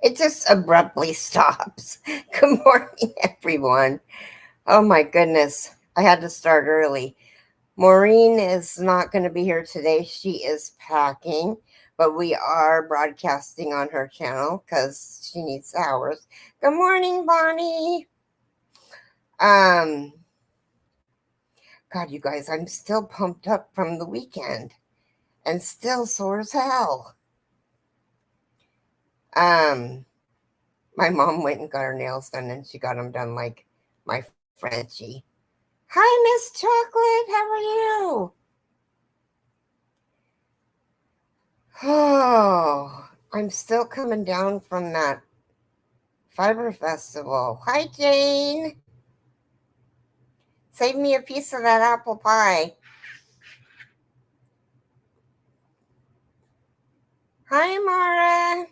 It just abruptly stops. Good morning, everyone. Oh my goodness. I had to start early. Maureen is not going to be here today. She is packing, but we are broadcasting on her channel because she needs hours. Good morning, Bonnie. Um, God, you guys, I'm still pumped up from the weekend and still sore as hell. Um, my mom went and got her nails done, and she got them done like my friend Richie. Hi, Miss Chocolate. How are you? Oh, I'm still coming down from that Fiber Festival. Hi, Jane. Save me a piece of that apple pie. Hi, Mara.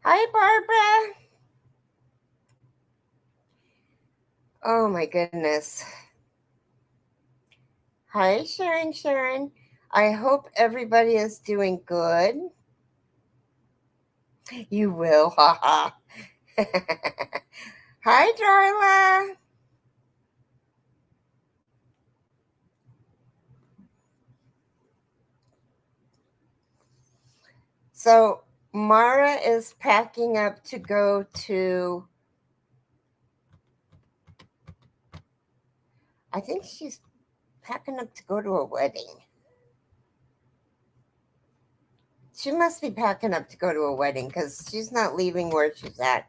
Hi, Barbara. Oh, my goodness. Hi, Sharon. I hope everybody is doing good. You will, haha. Hi, Darla. So, Mara is packing up to go to, I think she's packing up to go to a wedding. She must be packing up to go to a wedding because she's not leaving where she's at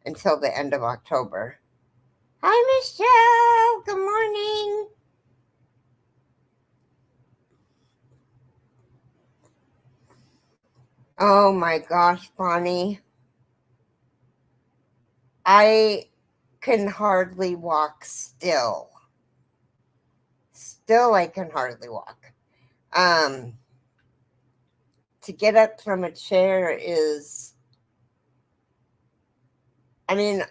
until the end of October. Hi, Michelle. Good morning. Oh my gosh, Bonnie. I can hardly walk still. Still, I can hardly walk. Um, to get up from a chair is, I mean,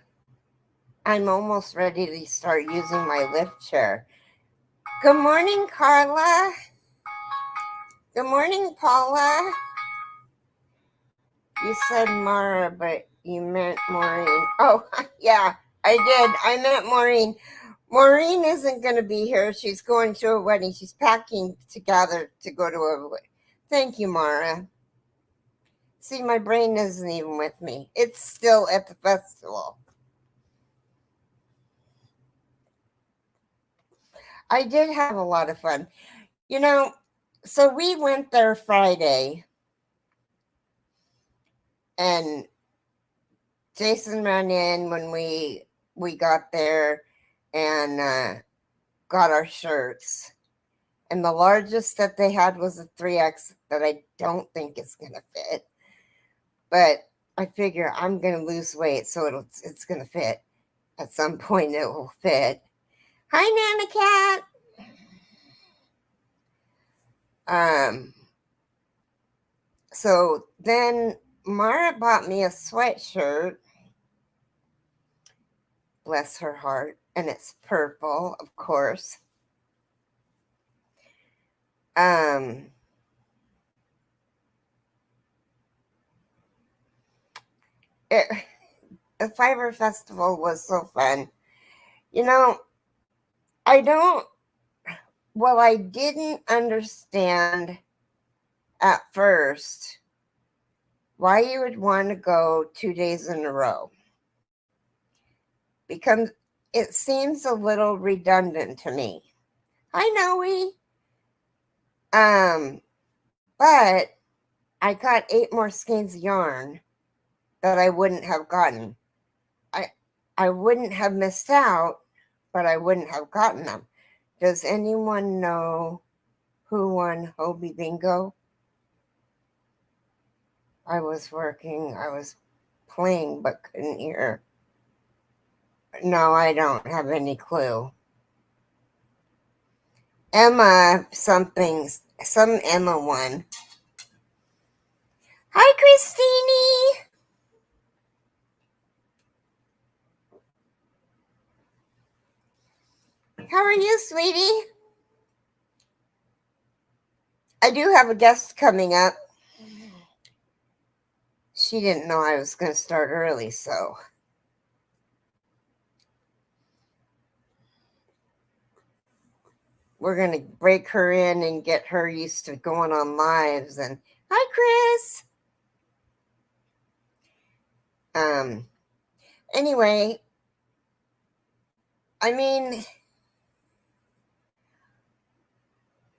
I'm almost ready to start using my lift chair. Good morning, Carla. Good morning, Paula. You said Mara, but you meant Maureen. Oh, yeah, I did. I meant Maureen. Maureen isn't going to be here. She's going to a wedding. She's packing together to go to a wedding. Thank you, Mara. See, my brain isn't even with me. It's still at the festival. I did have a lot of fun. You know, so we went there Friday, and Jason ran in when we got there and got our shirts. And the largest that they had was a 3X that I don't think is going to fit. But I figure I'm going to lose weight, so it's going to fit. At some point, it will fit. Hi, Nana Cat. So then Mara bought me a sweatshirt. Bless her heart. And it's purple, of course. Um, it, the Fiber Festival was so fun. You know, I don't, well, I didn't understand at first why you would want to go 2 days in a row. Because it seems a little redundant to me. Hi, Noe. But I got 8 more skeins of yarn that I wouldn't have gotten. I wouldn't have missed out, but I wouldn't have gotten them. Does anyone know who won Hobie Bingo? I was working, I was playing, but couldn't hear. No, I don't have any clue. Emma something, some Emma won. Hi, Christine. How are you, sweetie? I do have a guest coming up. she didn't know I was going to start early, so. We're going to break her in and get her used to going on lives. And hi, Chris. Anyway, I mean,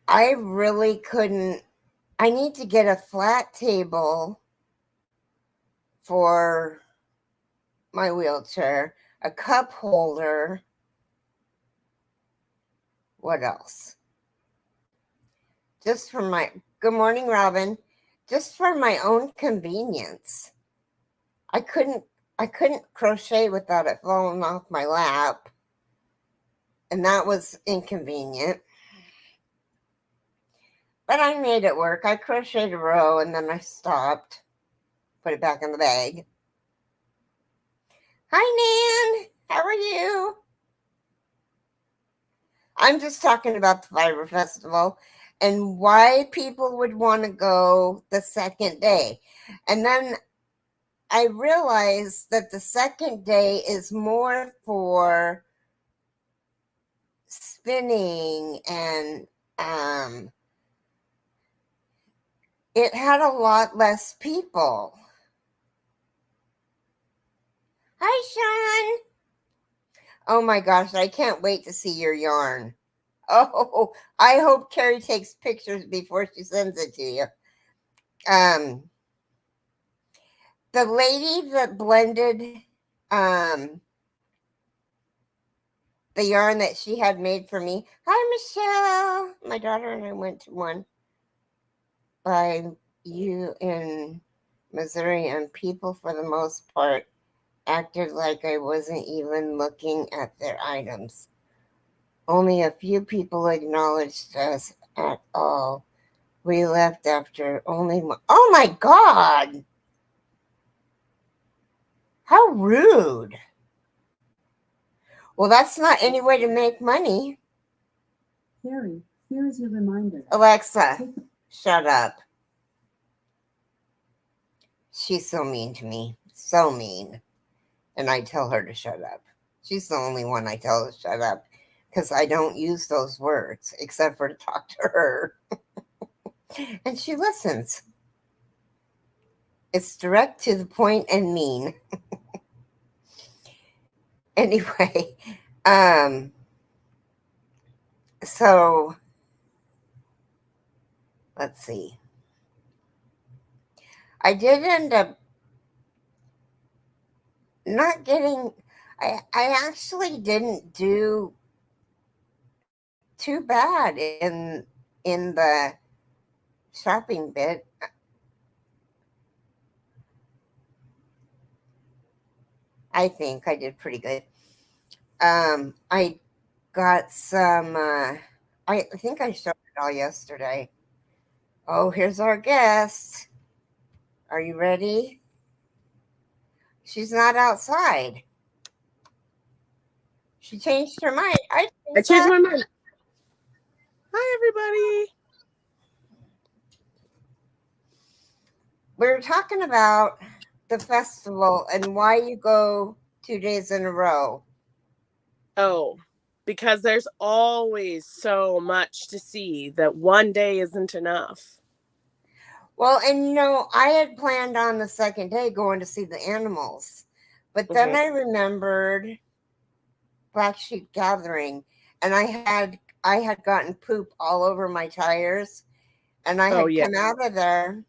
I really couldn't. I need to get a flat table for my wheelchair, a cup holder. What else? Just for my, good morning, Robin. Just for my own convenience. I couldn't crochet without it falling off my lap. And that was inconvenient. But I made it work. I crocheted a row and then I stopped. Put it back in the bag. Hi, Nan. How are you? I'm just talking about the Fiber Festival and why people would want to go the second day. And then I realized that the second day is more for spinning and it had a lot less people. Hi, Sean. Oh my gosh, I can't wait to see your yarn. Oh, I hope Carrie takes pictures before she sends it to you. The lady that blended the yarn that she had made for me. Hi, Michelle. My daughter and I went to one by you in Missouri, and people, for the most part, acted like I wasn't even looking at their items. Only a few people acknowledged us at all. We left after only one. Oh my God! How rude. Well, that's not any way to make money. Carrie, here is your reminder. Alexa, shut up. She's so mean to me. So mean. And I tell her to shut up. She's the only one I tell to shut up because I don't use those words except for to talk to her. And she listens. It's direct to the point and mean. Anyway, so let's see. I did end up not getting, I actually didn't do too bad in the shopping bit. I think I did pretty good. I got some, I think I showed it all yesterday. Oh, here's our guest. Are you ready? She's not outside. She changed her mind. I changed my mind. Hi, everybody. We're talking about the festival and why you go 2 days in a row. Oh, because there's always so much to see that one day isn't enough. Well, and you know, I had planned on the second day going to see the animals, but then I remembered Black Sheep Gathering, and I had gotten poop all over my tires, and I had come out of there,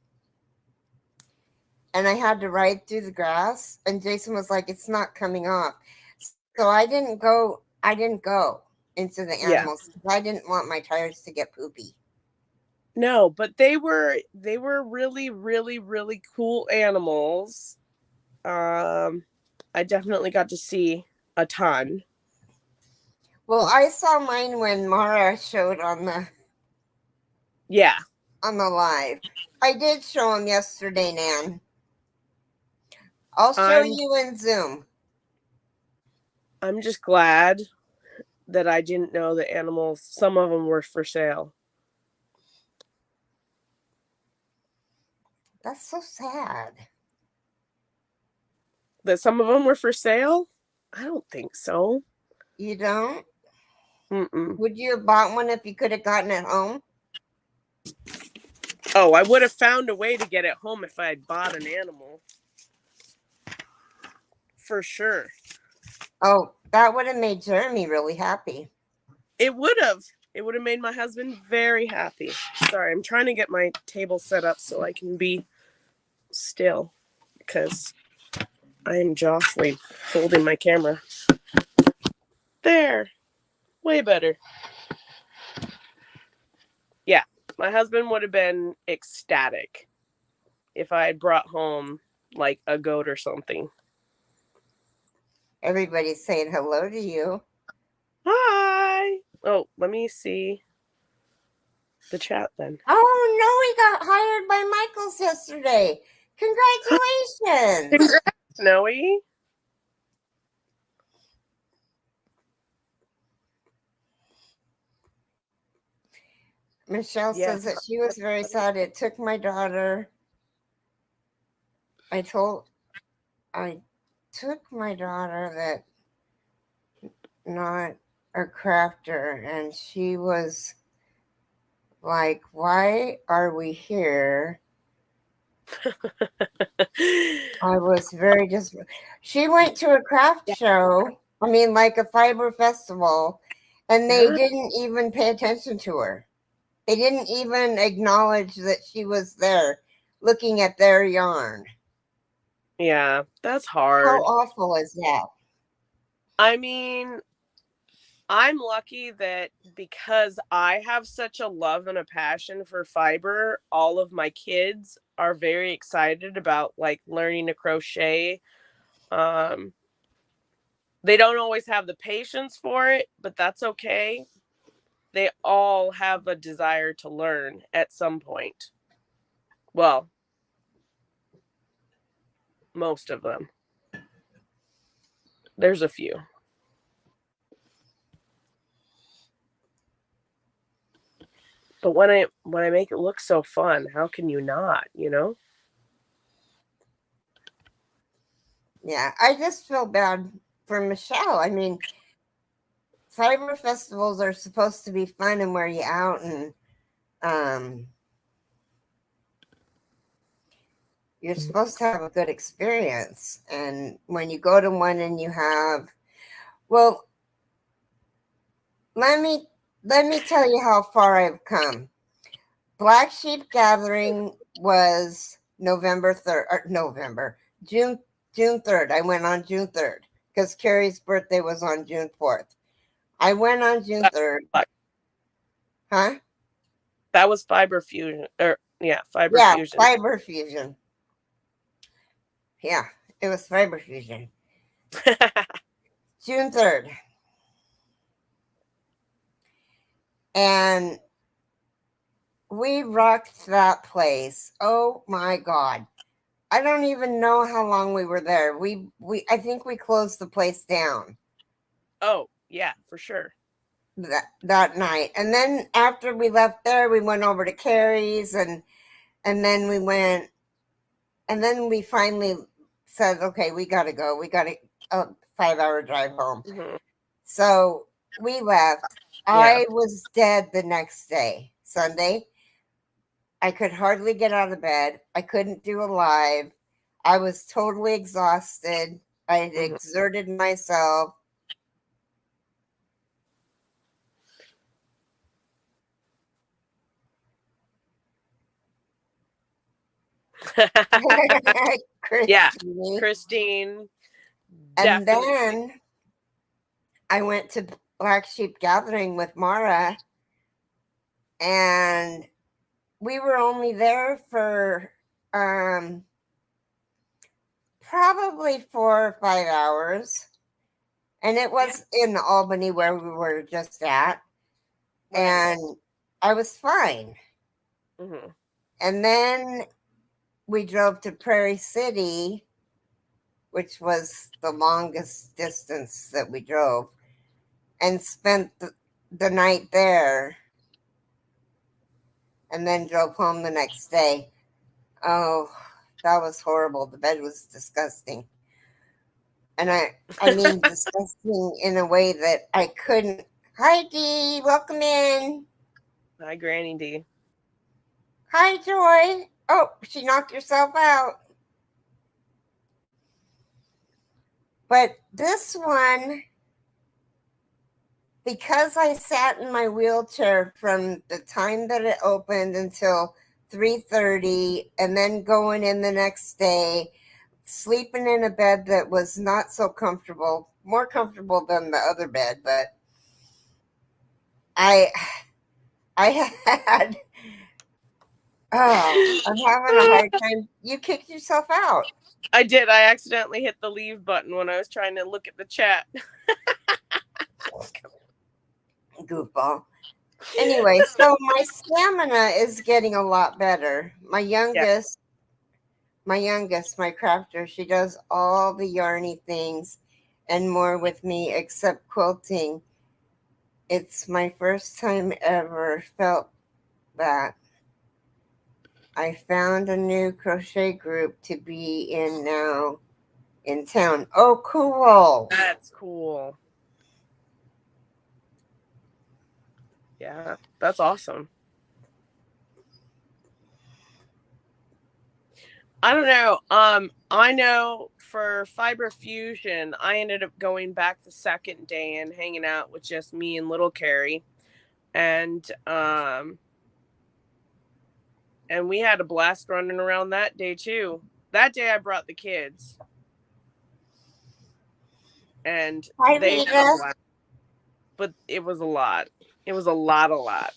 and I had to ride through the grass, and Jason was like, "It's not coming off," so I didn't go into the animals because I didn't want my tires to get poopy. No, but they were really, really, really cool animals. I definitely got to see a ton. Well, I saw mine when Mara showed on the live. I did show him yesterday, Nan. I'll show you in Zoom. I'm just glad that I didn't know the animals. Some of them were for sale. That's so sad. That some of them were for sale? I don't think so. You don't? Mm-mm. Would you have bought one if you could have gotten it home? Oh, I would have found a way to get it home if I had bought an animal. For sure. Oh, that would have made Jeremy really happy. It would have. It would have made my husband very happy. Sorry, I'm trying to get my table set up so I can be still because I am jostling holding my camera. There. Way better. Yeah, my husband would have been ecstatic if I had brought home like a goat or something. Everybody's saying hello to you. Hi. Oh, let me see the chat then. Oh, no, he got hired by Michaels yesterday. Congratulations. Congrats, Snowy. Michelle Yeah. says that she was very sad. It took my daughter. I took my daughter that not a crafter, and she was like, why are we here? I was very just. She went to a craft show, like a fiber festival, and they Yeah. didn't even pay attention to her. They didn't even acknowledge that she was there looking at their yarn. Yeah, that's How hard. awful is that? I mean, I'm lucky that because I have such a love and a passion for fiber, all of my kids are very excited about like learning to crochet. They don't always have the patience for it, but that's okay. They all have a desire to learn at some point. Well, most of them. There's a few. But when I make it look so fun, how can you not, you know? Yeah, I just feel bad for Michelle. Fiber festivals are supposed to be fun and wear you out, and you're supposed to have a good experience. And when you go to one and you have, well, let me tell you how far I've come. Black Sheep Gathering was June 3rd. I went on June 3rd because Carrie's birthday was on June 4th. I went on June 3rd. Huh? That was Fiber Fusion. Fiber Fusion. Fiber Fusion. Yeah, it was Fiber Fusion. June 3rd. And we rocked that place. Oh my God. I don't even know how long we were there. I think we closed the place down. Oh, yeah, for sure. That night. And then after we left there, we went over to Carrie's and then we finally said, okay, we got to go. We got a 5-hour drive home. Mm-hmm. So we left. Yeah. I was dead the next day, Sunday. I could hardly get out of bed. I couldn't do a live. I was totally exhausted. I had exerted myself. Yeah, Christine. And then I went to Black Sheep Gathering with Mara, and we were only there for probably 4 or 5 hours. And it was in Albany where we were just at. Right. And I was fine. Mm-hmm. And then we drove to Prairie City, which was the longest distance that we drove, and spent the night there. And then drove home the next day. Oh, that was horrible. The bed was disgusting. And I mean disgusting in a way that I couldn't. Hi, Dee. Welcome in. Hi, Granny D. Hi, Joy. Oh, she knocked herself out. But this one, because I sat in my wheelchair from the time that it opened until 3:30, and then going in the next day, sleeping in a bed that was not so comfortable, more comfortable than the other bed, but I had I'm having a hard time. You kicked yourself out. I did. I accidentally hit the leave button when I was trying to look at the chat. Goofball. Anyway, so my stamina is getting a lot better. My crafter, she does all the yarny things and more with me except quilting. It's my first time ever felt that. I found a new crochet group to be in now in town. Oh, cool. That's cool. Yeah, that's awesome. I don't know. I know for Fiber Fusion, I ended up going back the second day and hanging out with just me and little Carrie. And we had a blast running around that day too. That day I brought the kids. And Hi, they had a Rita. blast. But it was a lot. It was a lot.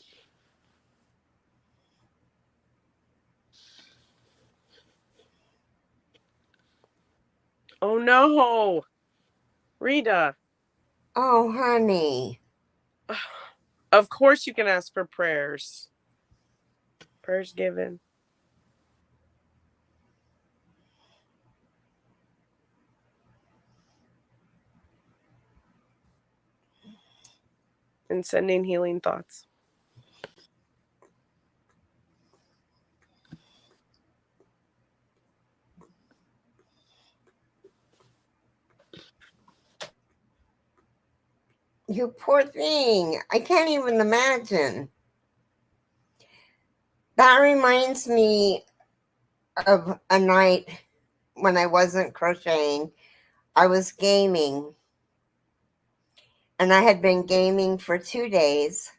Oh no, Rita. Oh, honey. Of course you can ask for prayers. Prayers given. And sending healing thoughts. You poor thing. I can't even imagine. That reminds me of a night when I wasn't crocheting. I was gaming. And I had been gaming for 2 days.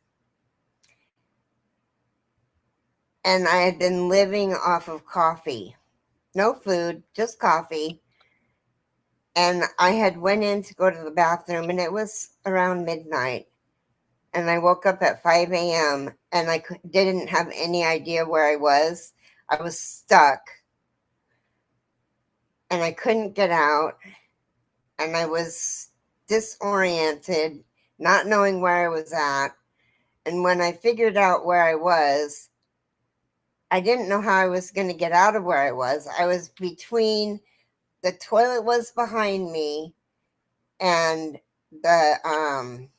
And I had been living off of coffee. No food, just coffee. And I had went in to go to the bathroom, and it was around midnight. And I woke up at 5 a.m. and I didn't have any idea where I was. I was stuck. And I couldn't get out. And I was disoriented, not knowing where I was at. And when I figured out where I was, I didn't know how I was going to get out of where I was. I was between the toilet was behind me and the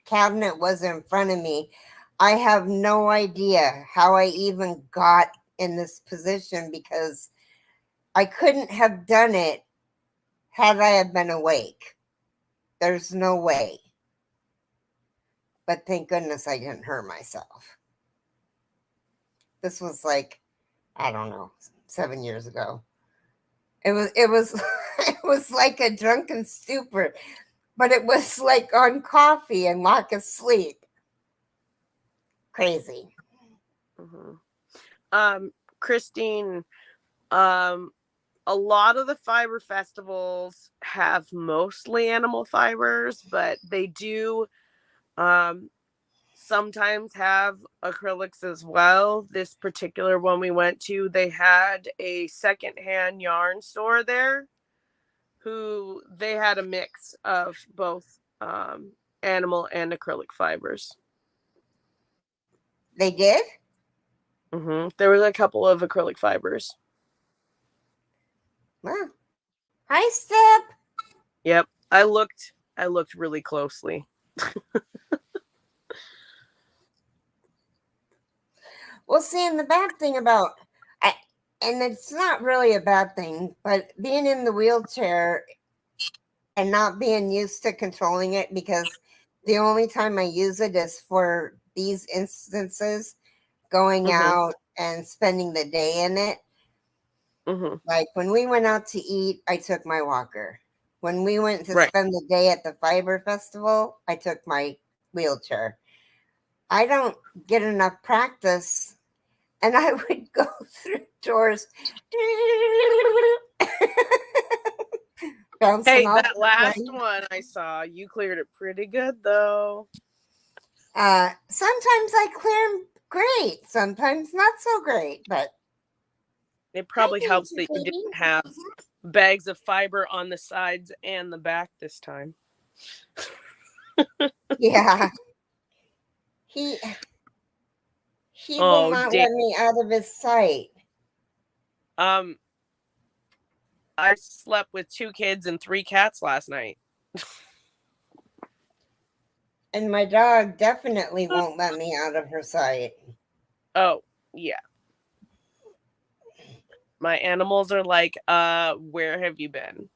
cabinet was in front of me. I have no idea how I even got in this position because I couldn't have done it had I have been awake. There's no way. But thank goodness I didn't hurt myself. This was like, I don't know, 7 years ago. It was it was like a drunken stupor, but it was like on coffee and lack of sleep. Crazy. Mm-hmm. Christine, a lot of the fiber festivals have mostly animal fibers, but they do sometimes have acrylics as well. This particular one we went to, they had a secondhand yarn store there who they had a mix of both animal and acrylic fibers. They did? Mm-hmm. There was a couple of acrylic fibers. Wow. Hi, Step. Yep. I looked really closely. Well, see, and the bad thing about, and it's not really a bad thing, but being in the wheelchair, and not being used to controlling it, because the only time I use it is for these instances, going out and spending the day in it. Like when we went out to eat, I took my walker. When we went to Right. spend the day at the Fiber Festival, I took my wheelchair. I don't get enough practice, and I would go through doors. Bouncing Hey, off that the last thing. one I saw, you cleared it pretty good though. Sometimes I clear them great, sometimes not so great, but It probably thank helps you, that you baby. didn't have bags of fiber on the sides and the back this time. Yeah. He will not damn. let me out of his sight. I slept with 2 kids and 3 cats last night. And my dog definitely won't let me out of her sight. Oh, yeah. My animals are like, where have you been?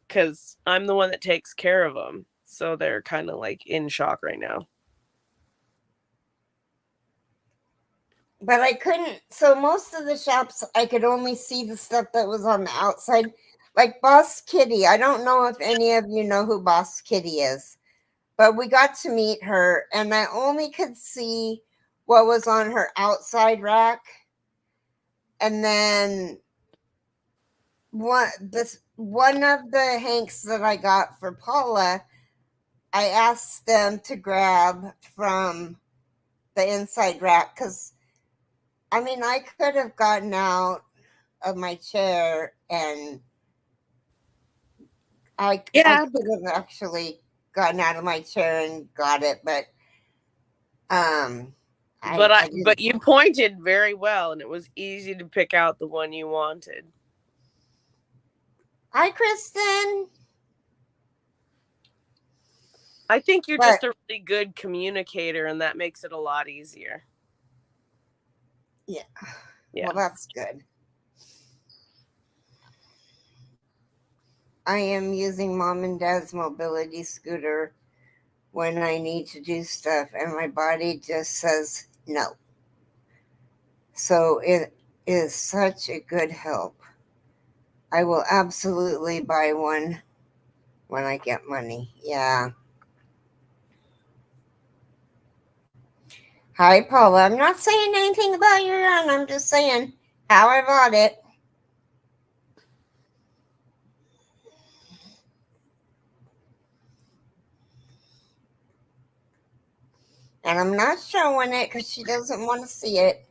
Because I'm the one that takes care of them. So they're kind of like in shock right now. But I couldn't. So most of the shops, I could only see the stuff that was on the outside. Like Boss Kitty. I don't know if any of you know who Boss Kitty is, but we got to meet her, and I only could see what was on her outside rack. And then one of the hanks that I got for Paula, I asked them to grab from the inside rack, because I mean, I could have gotten out of my chair and I could have actually gotten out of my chair and got it, but but you pointed very well, and it was easy to pick out the one you wanted. Hi, Kristen. I think you're just a really good communicator, and that makes it a lot easier. Yeah. Well, that's good. I am using Mom and Dad's mobility scooter when I need to do stuff, and my body just says no. So it is such a good help. I will absolutely buy one when I get money. Yeah. Hi, Paula. I'm not saying anything about your run. I'm just saying how I bought it. And I'm not showing it because she doesn't want to see it.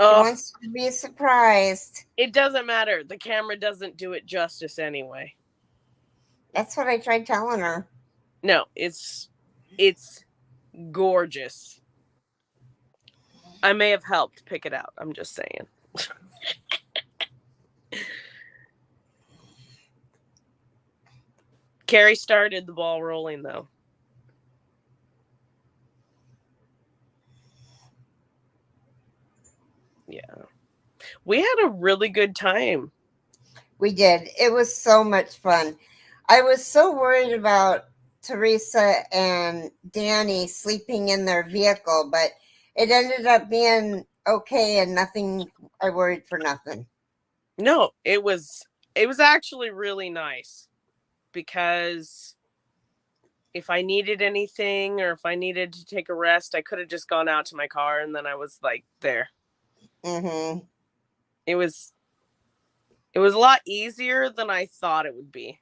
She wants to be surprised. It doesn't matter. The camera doesn't do it justice anyway. That's what I tried telling her. No, it's gorgeous. I may have helped pick it out. I'm just saying. Carrie started the ball rolling, though. Yeah. We had a really good time. We did. It was so much fun. I was so worried about Teresa and Danny sleeping in their vehicle, but it ended up being okay and nothing. I worried for nothing. No, it was actually really nice, because if I needed anything or if I needed to take a rest, I could have just gone out to my car and then I was like there. Mm-hmm. It was a lot easier than I thought it would be.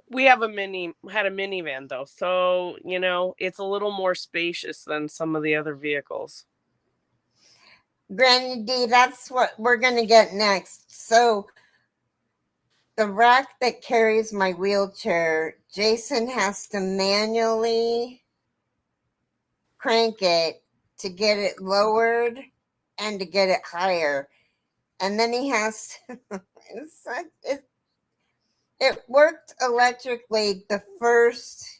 We have had a minivan though, so it's a little more spacious than some of the other vehicles. Granny D, that's what we're gonna get next. So the rack that carries my wheelchair, Jason has to manually crank it to get it lowered and to get it higher. And then he has to, it worked electrically the first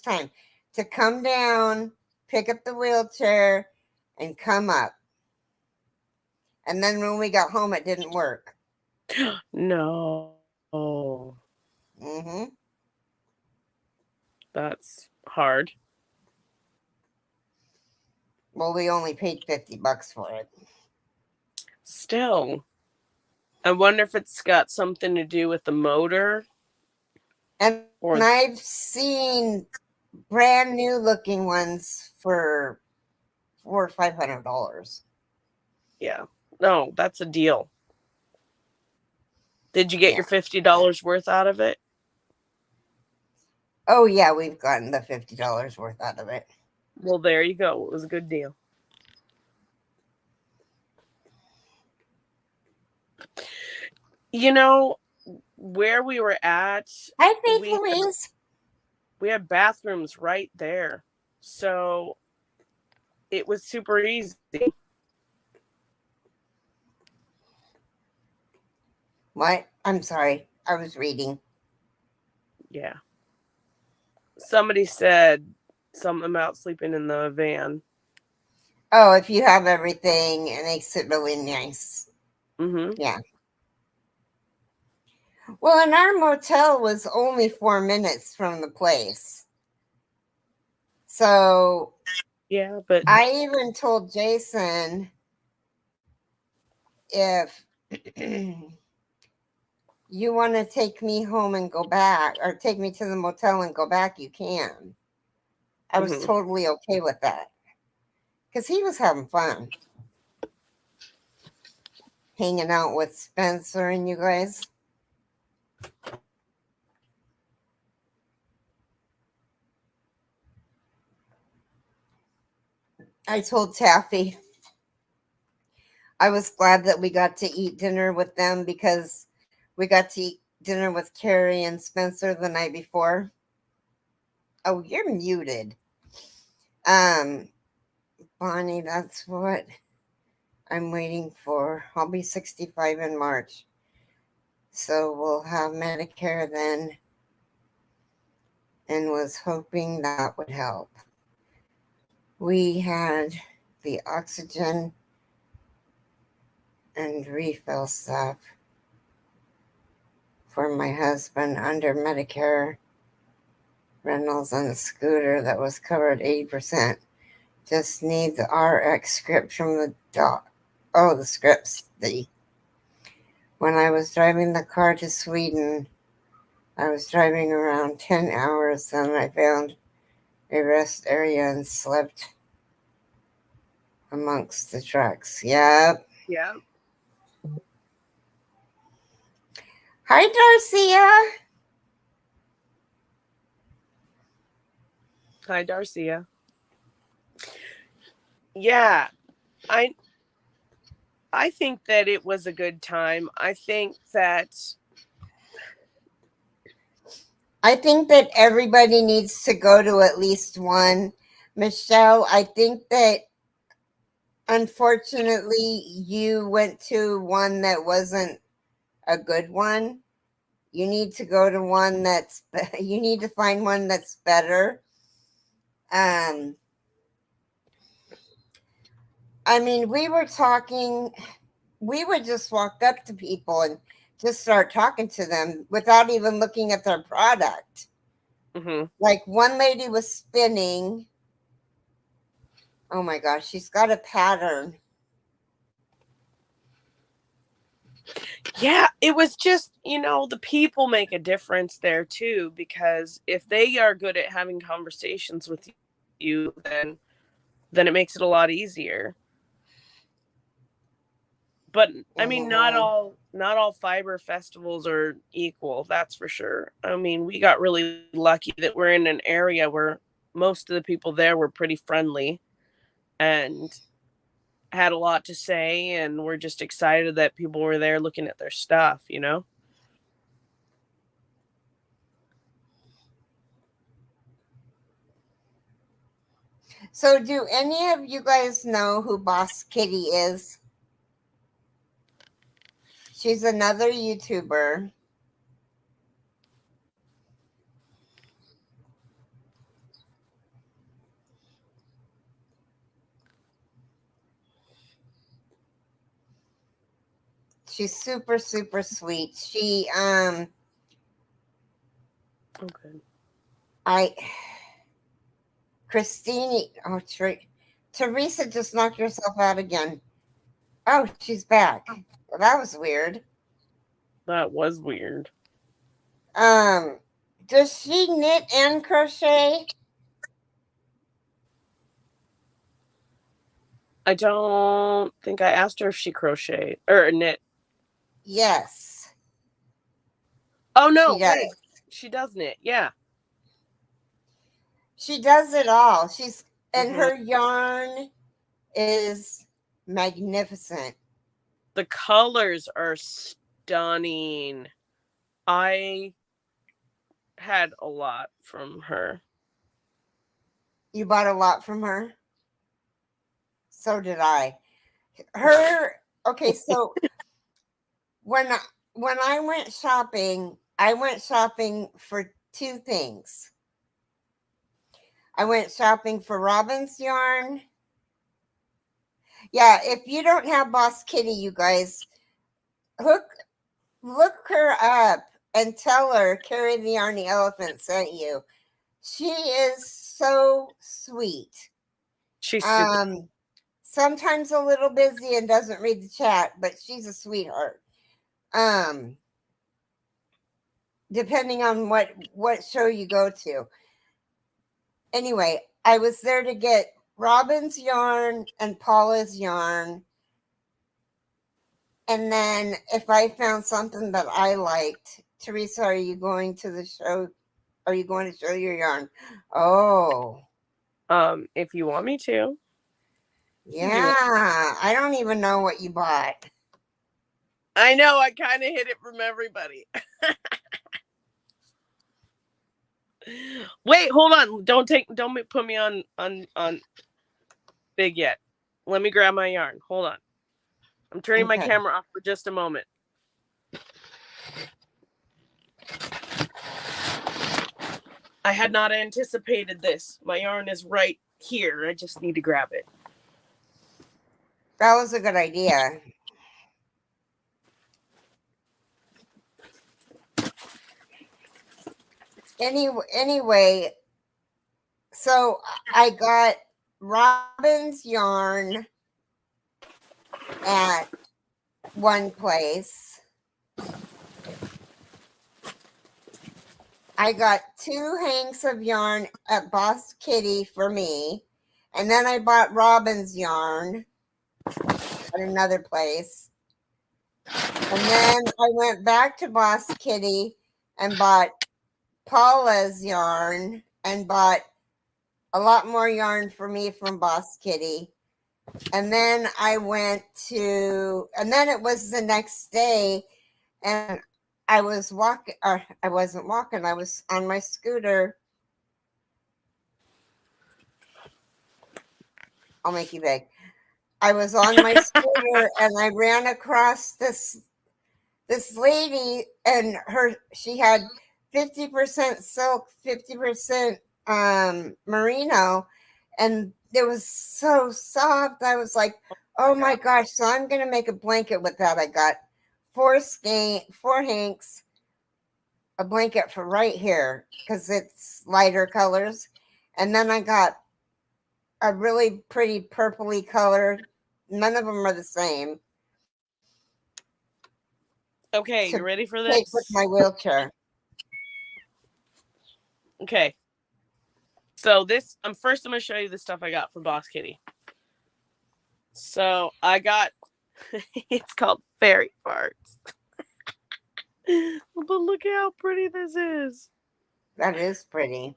time, to come down, pick up the wheelchair, and come up. And then when we got home, it didn't work. No. Mm-hmm. That's hard. Well, we only paid $50 for it. Still, I wonder if it's got something to do with the motor. And Or I've seen brand new looking ones for $400 or $500. yeah. No, that's a deal. Did you get Yeah. your $50 worth out of it? Oh yeah, we've gotten the $50 worth out of it. Well, there you go. It was a good deal. You know, where we were at, Hi, Faith we Louise. had bathrooms right there. So it was super easy. What? I'm sorry. I was reading. Yeah. Somebody said something about sleeping in the van. Oh, if you have everything, it makes it really nice. Mm-hmm. Yeah. Well, and our motel was only 4 minutes from the place. So Yeah, but I even told Jason if you want to take me home and go back, or take me to the motel and go back, you can. I was Mhm. totally okay with that because he was having fun hanging out with Spencer and you guys. I told Taffy I was glad that we got to eat dinner with them because we got to eat dinner with Carrie and Spencer the night before. Oh, you're muted. Bonnie, that's what I'm waiting for. I'll be 65 in March. So we'll have Medicare then, and was hoping that would help. We had the oxygen and refill stuff for my husband under Medicare. Reynolds on a scooter that was covered 80%. Just need the RX script from the doc. Oh, the scripts. When I was driving the car to Sweden, I was driving around 10 hours, and I found a rest area and slept amongst the trucks. Yep. Yeah. Hi, Darcia. Hi, Darcia. Yeah, I think that it was a good time. I think that everybody needs to go to at least one. Michelle, I think that unfortunately you went to one that wasn't a good one. You need to go to one that's you need to find one that's better. I mean, we were talking, we would just walk up to people and just start talking to them without even looking at their product. mhm. Like one lady was spinning. Oh my gosh, she's got a pattern. Yeah, it was just, the people make a difference there too, because if they are good at having conversations with you, then it makes it a lot easier. But I mean, not all fiber festivals are equal, that's for sure. I mean, we got really lucky that we're in an area where most of the people there were pretty friendly and had a lot to say, and we're just excited that people were there looking at their stuff. So, do any of you guys know who Boss Kitty is? She's another YouTuber. She's super, super sweet. She Okay. Christine, oh, Teresa just knocked herself out again. Oh, she's back. Well, that was weird. That was weird. Does she knit and crochet? I don't think I asked her if she crocheted or knit. Yes. Oh no, She does. wait. She does knit. Yeah. She does it all. And Mhm. her yarn is magnificent. The colors are stunning. I had a lot from her. You bought a lot from her? So did I. Okay, so when I went shopping for two things. I went shopping for Robin's yarn. Yeah, if you don't have Boss Kitty, you guys, look her up and tell her Carrie the Yarny Elephant sent you. She is so sweet. She's super. Sometimes a little busy and doesn't read the chat, but she's a sweetheart. Depending on what show you go to. Anyway, I was there to get Robin's yarn and Paula's yarn. And then if I found something that I liked, Teresa, are you going to the show? Are you going to show your yarn? Oh. If you want me to. Yeah. I don't even know what you bought. I know, I kind of hid it from everybody. Wait, hold on. Don't put me on big yet. Let me grab my yarn. Hold on. I'm turning my camera off for just a moment. I had not anticipated this. My yarn is right here. I just need to grab it. That was a good idea. Anyway, so I got Robin's yarn at one place. I got 2 hanks of yarn at Boss Kitty for me. And then I bought Robin's yarn at another place. And then I went back to Boss Kitty and bought Paula's yarn and bought a lot more yarn for me from Boss Kitty. And then and then it was the next day, and I was walking, or I wasn't walking, I was on my scooter. I'll make you beg. I was on my scooter and I ran across this lady, and she had 50% silk, 50% merino, and it was so soft. I was like, oh my gosh. So I'm gonna make a blanket with that. I got 4 hanks, a blanket for right here because it's lighter colors, and then I got a really pretty purpley color. None of them are the same. Okay, you ready for this? Take with my wheelchair. Okay. So this, I'm going to show you the stuff I got from Boss Kitty. So I got, it's called Fairy Farts. But look how pretty this is. That is pretty.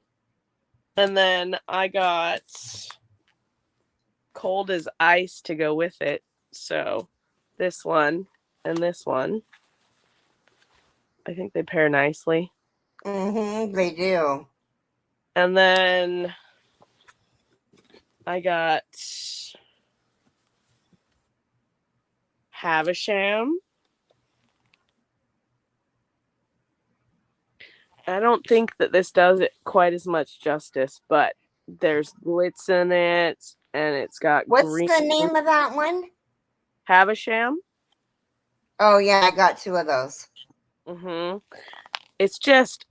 And then I got Cold as Ice to go with it. So this one and this one, I think they pair nicely. They do. And then I got Havisham. I don't think that this does it quite as much justice, but there's glitz in it, and it's got What's green. the name of that one? Havisham. Oh yeah, I got 2 of those. It's just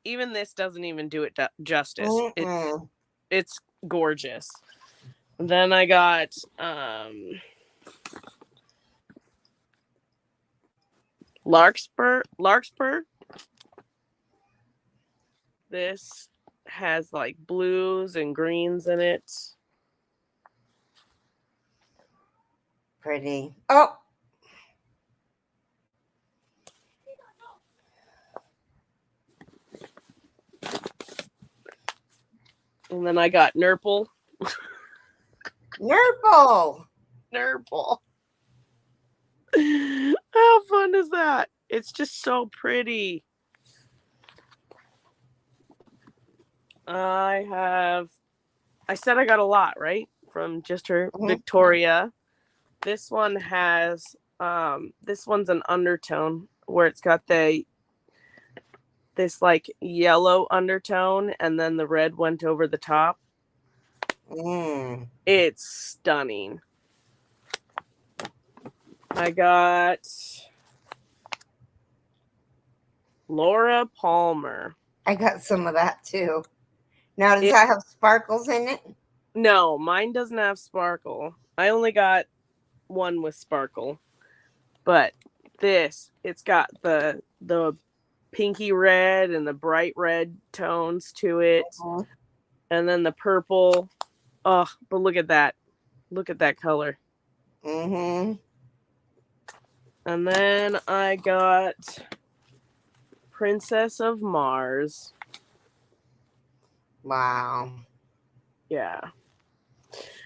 even this doesn't even do it justice. Mm-mm. It's gorgeous. Then I got Larkspur. This has like blues and greens in it. Pretty. Oh, And then I got Nurple. Nurple. Nurple. How fun is that? It's just so pretty. I said I got a lot, right? From just her Victoria. This one has this one's an undertone where it's got this like yellow undertone and then the red went over the top. It's stunning. I got Laura Palmer. I got some of that too. Now, does that have sparkles in it? No, mine doesn't have sparkle. I only got one with sparkle. But this, it's got the pinky red and the bright red tones to it. And then the purple. Oh, but look at that. Look at that color. And then I got Princess of Mars. Wow. Yeah.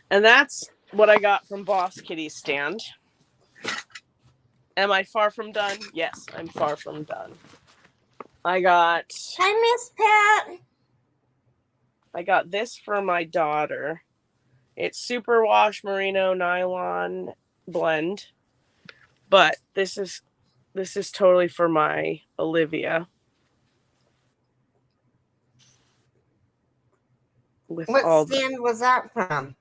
And that's what I got from Boss Kitty's stand. Am I far from done? Yes, I'm far from done. I got Hi, Miss Pat. I got this for my daughter. It's Superwash Merino Nylon blend. But this is totally for my Olivia. What stand was that from?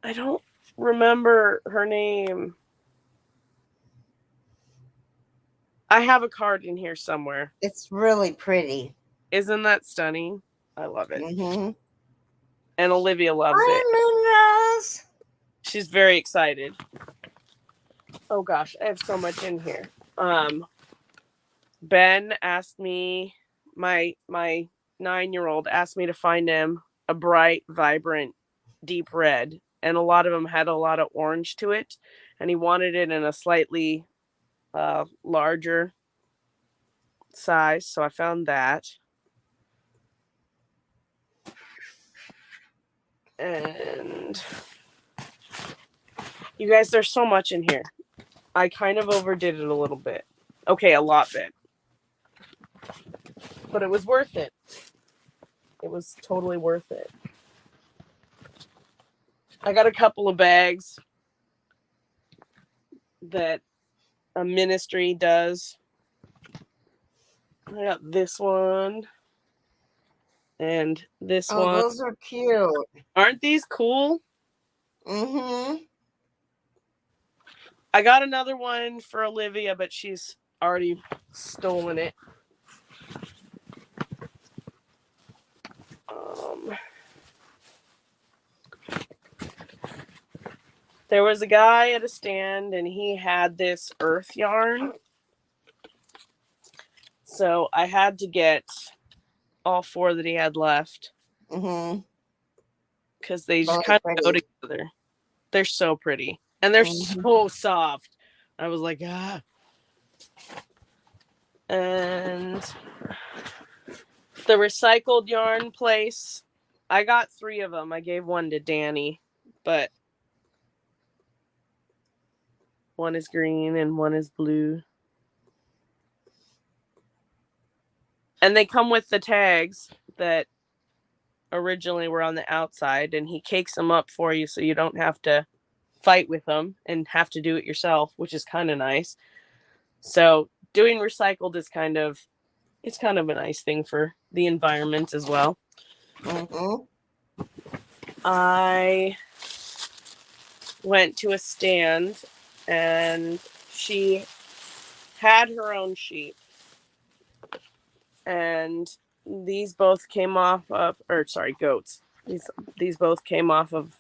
I don't remember her name. I have a card in here somewhere. It's really pretty. Isn't that stunning? I love it. And Olivia loves Hi, it. Moonrose. She's very excited. Oh gosh, I have so much in here. Ben asked me, my 9-year-old asked me to find him a bright, vibrant, deep red. And a lot of them had a lot of orange to it. And he wanted it in a slightly larger size. So I found that. And you guys, there's so much in here. I kind of overdid it a little bit. Okay, a lot bit. But it was worth it. It was totally worth it. I got a couple of bags that a ministry does. I got this one and this one. Oh, those are cute. Aren't these cool? I got another one for Olivia, but she's already stolen it. There was a guy at a stand and he had this earth yarn. So I had to get all 4 that he had left. Because they just kind of go together. They're so pretty. And they're so soft. I was like, ah. And the recycled yarn place, I got 3 of them. I gave one to Danny, but one is green and one is blue. And they come with the tags that originally were on the outside, and he cakes them up for you so you don't have to fight with them and have to do it yourself, which is kind of nice. So doing recycled is kind of a nice thing for the environment as well. I went to a stand and she had her own sheep. And these both came off of, or sorry, goats. These both came off of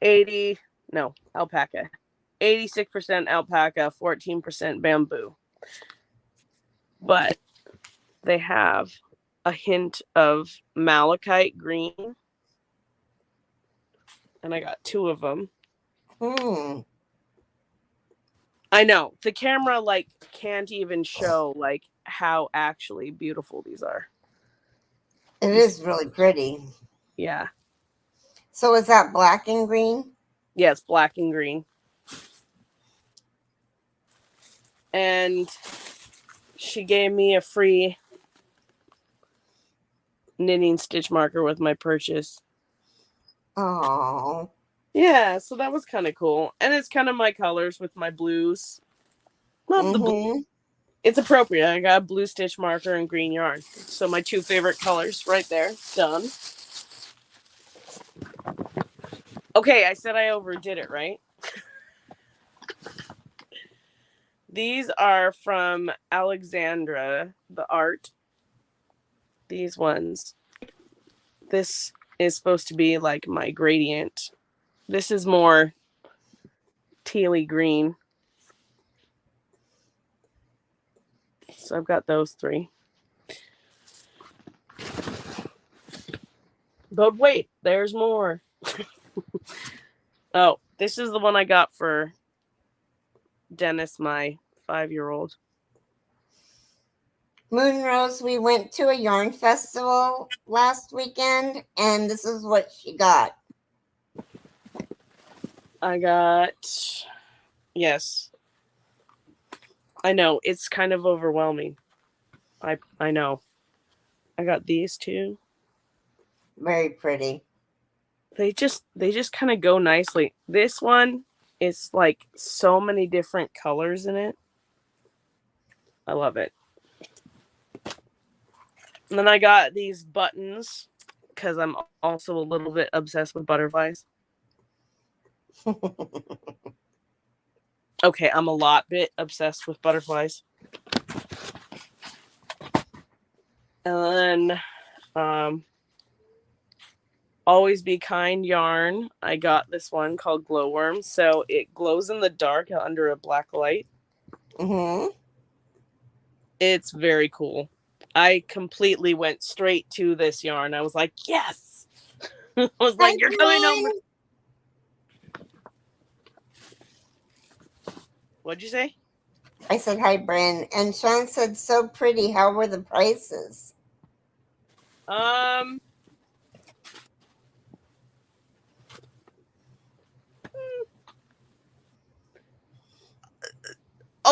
alpaca. 86% alpaca, 14% bamboo. But they have a hint of malachite green. And I got 2 of them. Hmm. I know. The camera like can't even show like how actually beautiful these are. It is really pretty. Yeah. So is that black and green? Yes, black and green. And she gave me a free knitting stitch marker with my purchase. Oh. Yeah, so that was kind of cool. And it's kind of my colors with my blues. Love the blue. It's appropriate. I got a blue stitch marker and green yarn. So my 2 favorite colors right there. Done. Okay, I said I overdid it, right? These are from Alexandra, the art. These ones. This is supposed to be like my gradient. This is more tealy green. So I've got those 3. But wait, there's more. Oh, this is the one I got for Dennis, my 5-year-old. Moonrose, we went to a yarn festival last weekend, and this is what she got. I got, yes. I know, it's kind of overwhelming. I know. I got these 2. Very pretty. They just kind of go nicely. This one is like so many different colors in it. I love it. And then I got these buttons because I'm also a little bit obsessed with butterflies. Okay, I'm a lot bit obsessed with butterflies. And then Always Be Kind yarn. I got this one called Glowworm. So it glows in the dark under a black light. It's very cool. I completely went straight to this yarn. I was like, yes. I was like, you're coming over. What'd you say? I said, hi, Bryn. And Sean said, so pretty. How were the prices? A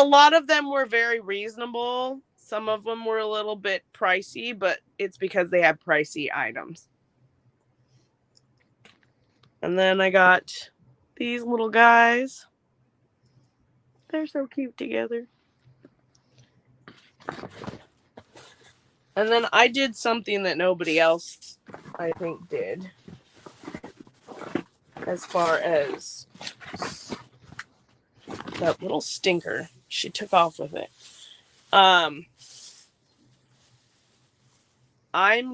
lot of them were very reasonable. Some of them were a little bit pricey, but it's because they had pricey items. And then I got these little guys. They're so cute together. And then I did something that nobody else, I think, did. As far as that little stinker. She took off with it. I'm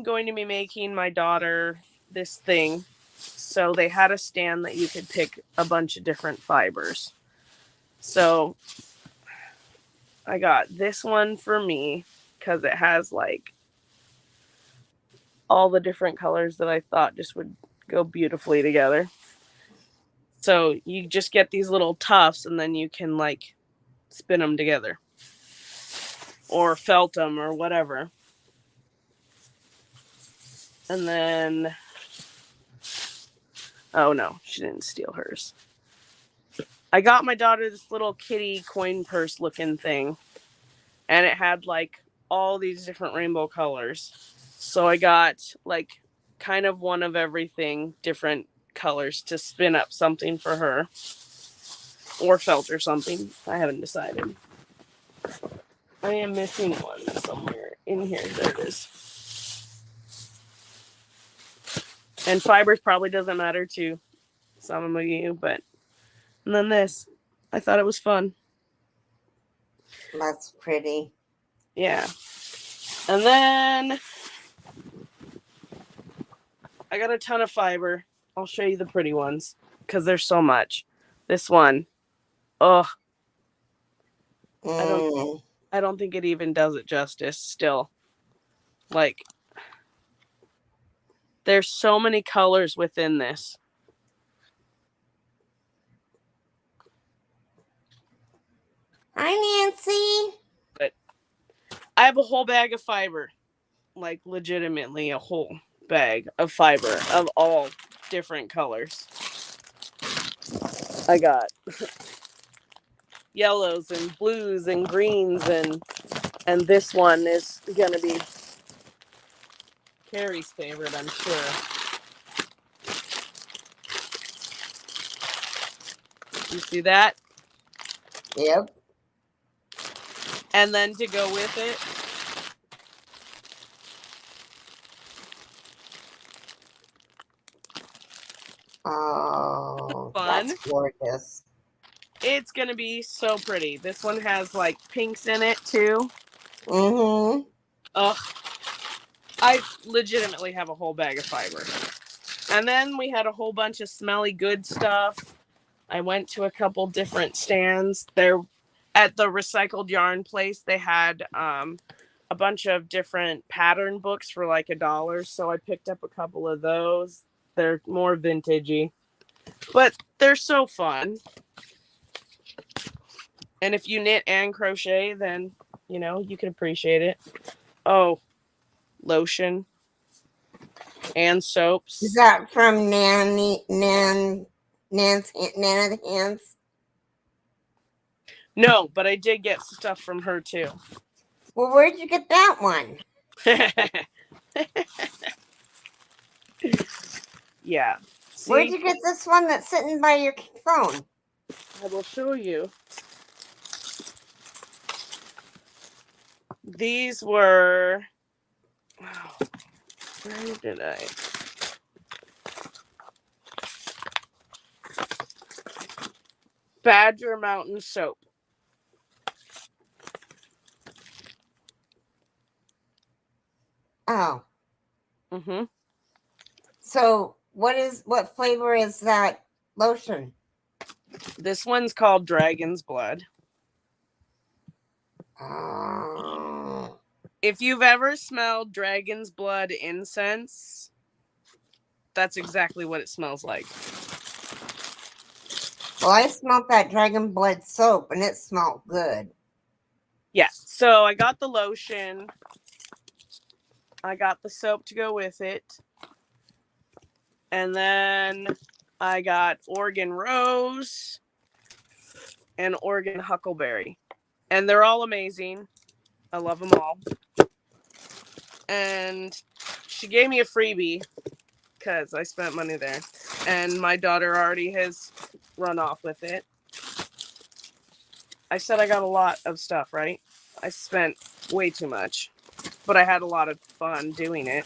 going to be making my daughter this thing. So they had a stand that you could pick a bunch of different fibers. So I got this one for me because it has like all the different colors that I thought just would go beautifully together. So you just get these little tufts and then you can like spin them together or felt them or whatever. And then, oh no, she didn't steal hers. I got my daughter this little kitty coin purse looking thing, and it had like all these different rainbow colors. So I got like kind of one of everything, different colors to spin up something for her, or felt or something. I haven't decided. I am missing one somewhere in here. There it is. And fibers probably doesn't matter to some of you, but And then this. I thought it was fun. That's pretty. Yeah. And then I got a ton of fiber. I'll show you the pretty ones because there's so much. This one. Oh, Mm. I don't think it even does it justice still. Like, there's so many colors within this. Hi, Nancy. But I have a whole bag of fiber. Like, legitimately a whole bag of fiber of all different colors. I got yellows and blues and greens, and this one is gonna be Carrie's favorite, I'm sure. You see that? Yep. And then to go with it, Oh, fun. that's gorgeous. It's gonna be so pretty. This one has like pinks in it too. Mm-hmm. Ugh. I legitimately have a whole bag of fiber. And then we had a whole bunch of smelly good stuff. I went to a couple different stands. There at the recycled yarn place, they had a bunch of different pattern books for like $1. So I picked up a couple of those. They're more vintagey, but they're so fun. And if you knit and crochet, then, you know, you can appreciate it. Oh, lotion and soaps. Is that from Nana's Hands? No, but I did get stuff from her too. Well, where'd you get that one? Yeah. Where'd See, you get this one that's sitting by your phone? I will show you. These were. Oh, where did I? Badger Mountain soap. Oh, Mm-hmm. so what flavor is that lotion? This one's called Dragon's Blood. Oh, If you've ever smelled Dragon's Blood incense, that's exactly what it smells like. well, I smelled that dragon blood soap, and it smelled good. Yeah. So I got the lotion. I got the soap to go with it. And then I got Oregon Rose and Oregon Huckleberry. And they're all amazing. I love them all. And she gave me a freebie because I spent money there. And my daughter already has run off with it. I said I got a lot of stuff, right? I spent way too much. But I had a lot of fun doing it.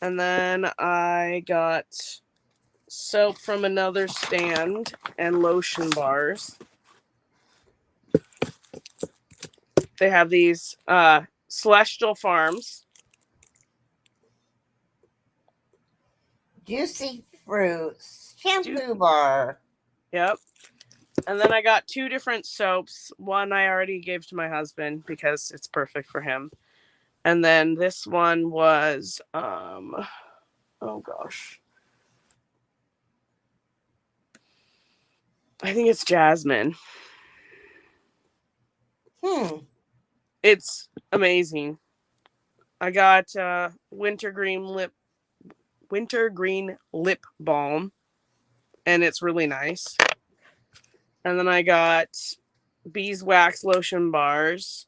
And then I got soap from another stand and lotion bars. They have these Celestial Farms. Juicy fruits shampoo bar. Yep. And then I got 2 different soaps. One I already gave to my husband because it's perfect for him. And then this one was oh gosh. I think it's jasmine. It's amazing. I got wintergreen lip balm, and it's really nice. And then I got beeswax lotion bars.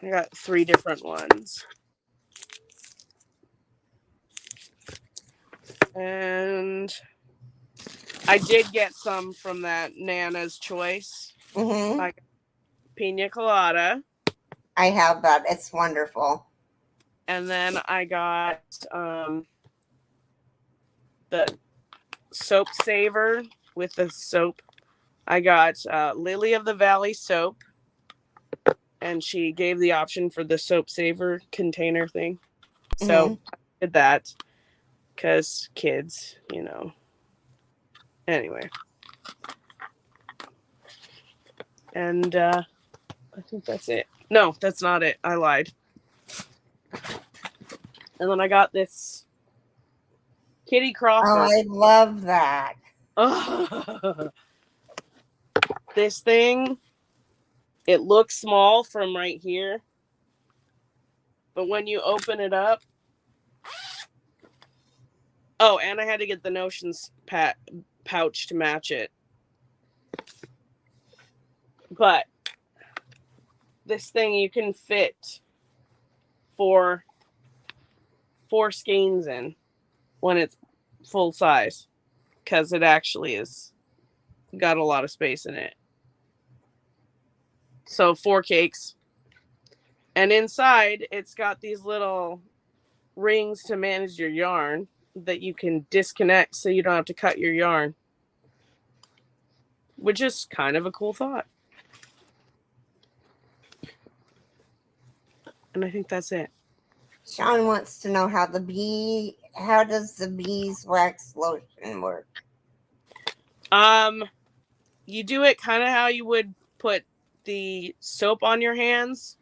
I got 3 different ones. And I did get some from that Nana's Choice. Mm-hmm. I got pina colada. I have that. It's wonderful. And then I got the soap saver with the soap. I got Lily of the Valley soap, and she gave the option for the soap saver container thing. So I did that because kids, Anyway. And I think that's it. No, that's not it. I lied. And then I got this Kitty Crawford. Oh, I love that. This thing, it looks small from right here. But when you open it up. Oh, and I had to get the Notions pouch to match it. But this thing you can fit four skeins in when it's full size, because it actually is got a lot of space in it. So 4 cakes. And inside it's got these little rings to manage your yarn that you can disconnect so you don't have to cut your yarn, which is kind of a cool thought. And I think that's it. Sean wants to know how does the beeswax lotion work? You do it kind of how you would put the soap on your hands.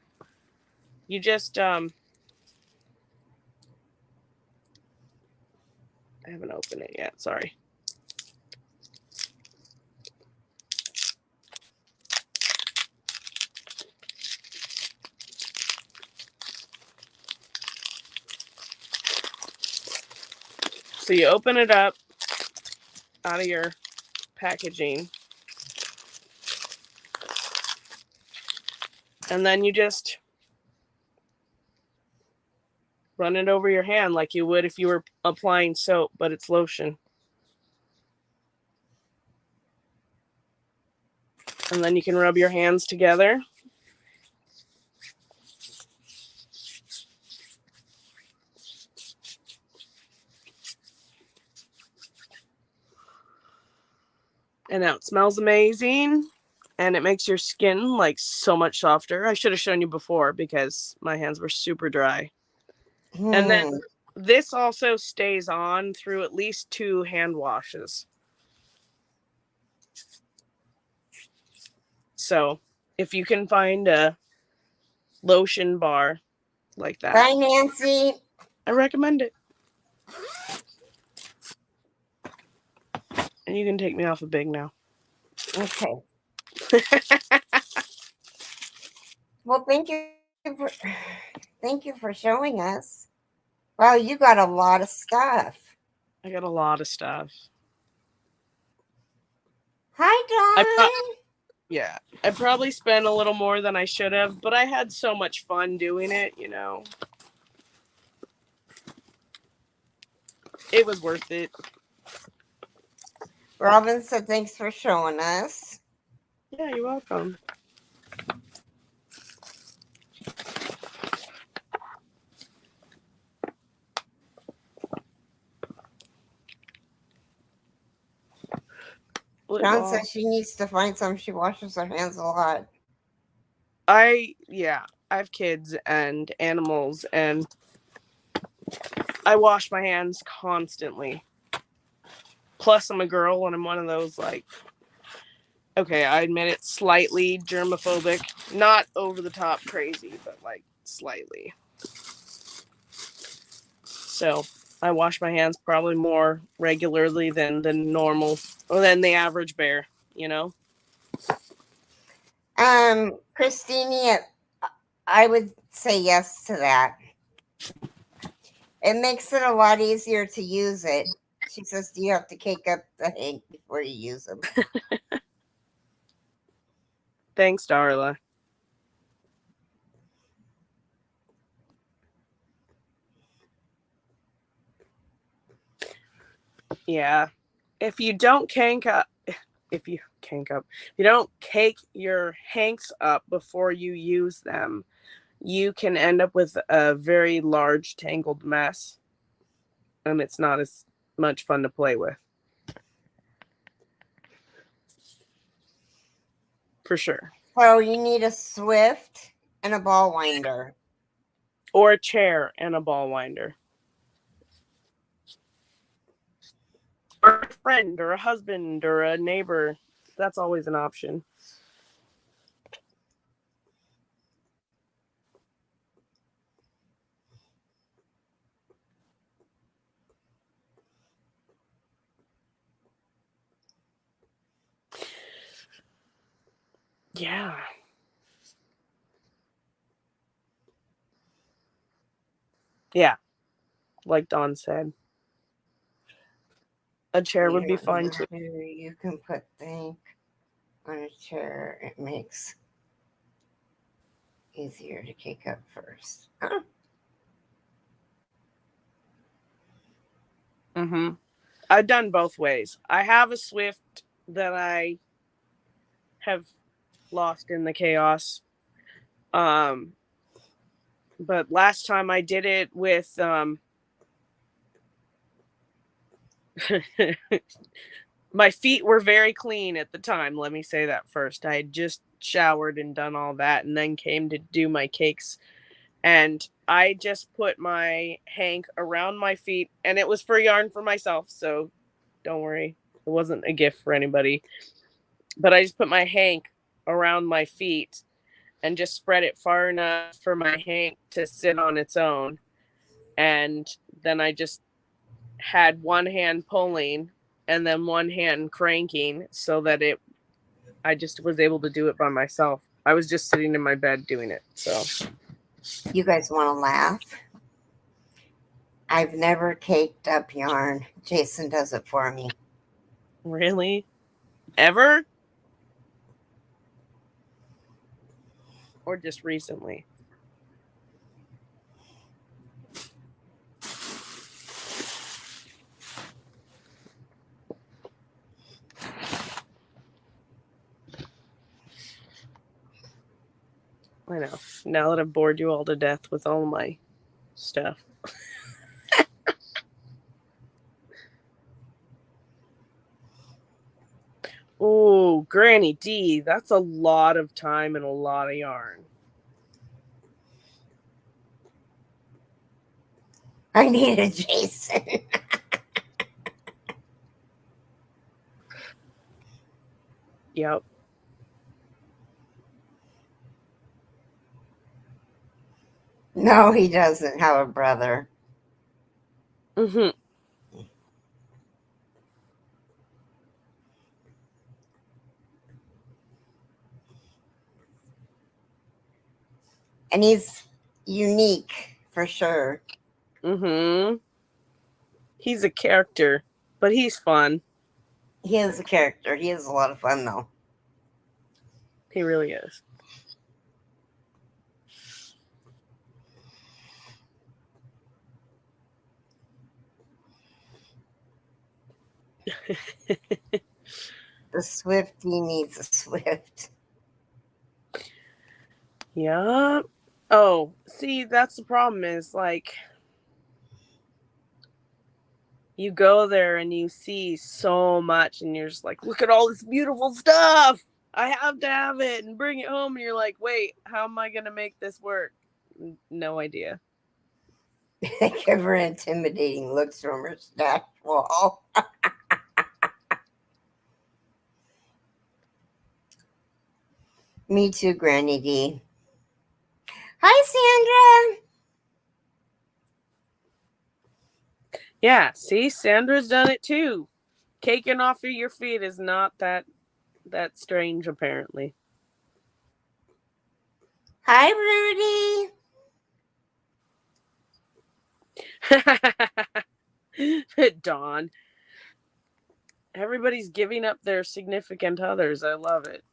You just I haven't opened it yet, sorry. So you open it up out of your packaging. And then you just run it over your hand like you would if you were applying soap, but it's lotion. And then you can rub your hands together. And now it smells amazing. And it makes your skin like so much softer. I should have shown you before because my hands were super dry. And then this also stays on through at least 2 hand washes. So if you can find a lotion bar like that. Bye, Nancy. I recommend it. And you can take me off of Big now. Okay. Well, thank you for showing us. Wow, you got a lot of stuff. I got a lot of stuff. Hi, Dawn. Yeah, I probably spent a little more than I should have, but I had so much fun doing it, It was worth it. Robin said thanks for showing us. Yeah, you're welcome. John says she needs to find some. She washes her hands a lot. I have kids and animals, and I wash my hands constantly. Plus, I'm a girl, and I'm one of those, okay, I admit it, slightly germophobic. Not over the top crazy, but, slightly. So, I wash my hands probably more regularly than the normal, or than the average bear, Christine, I would say yes to that. It makes it a lot easier to use it. She says, do you have to cake up the hank before you use them? Thanks, Darla. Yeah. If you don't cake your hanks up before you use them, you can end up with a very large tangled mess, and it's not as much fun to play with. for sure. So you need a Swift and a ball winder. Or a chair and a ball winder. Or a friend or a husband or a neighbor. That's always an option. Yeah. Yeah. Like Dawn said. A chair would be fine too. You can put things on a chair. It makes easier to kick up first. Mm-hmm. I've done both ways. I have a Swift that I have lost in the chaos. But last time I did it with my feet were very clean at the time. Let me say that first. I had just showered and done all that and then came to do my cakes. And I just put my hank around my feet, and it was for yarn for myself. So don't worry. It wasn't a gift for anybody. But I just put my hank around my feet and just spread it far enough for my hank to sit on its own. And then I just had one hand pulling and then one hand cranking so that I just was able to do it by myself. I was just sitting in my bed doing it. So You guys want to laugh? I've never caked up yarn. Jason does it for me. really? Ever? Or just recently? I know. Now that I've bored you all to death with all my stuff. Oh, Granny D, that's a lot of time and a lot of yarn. I need a Jason. Yep. No, he doesn't have a brother. Mm-hmm. And he's unique for sure. Mm-hmm. He's a character, but he's fun. He is a character. He is a lot of fun, though. He really is. The Swifty needs a Swift. Yeah. Oh, see, that's the problem is like you go there and you see so much and you're just like, look at all this beautiful stuff. I have to have it and bring it home. And you're like, wait, how am I going to make this work? No idea. They give her intimidating looks from her stash wall. Me too, Granny D. Hi, Sandra. Yeah, see, Sandra's done it too. Caking off of your feet is not that strange, apparently. Hi, Rudy. Dawn. Everybody's giving up their significant others. I love it.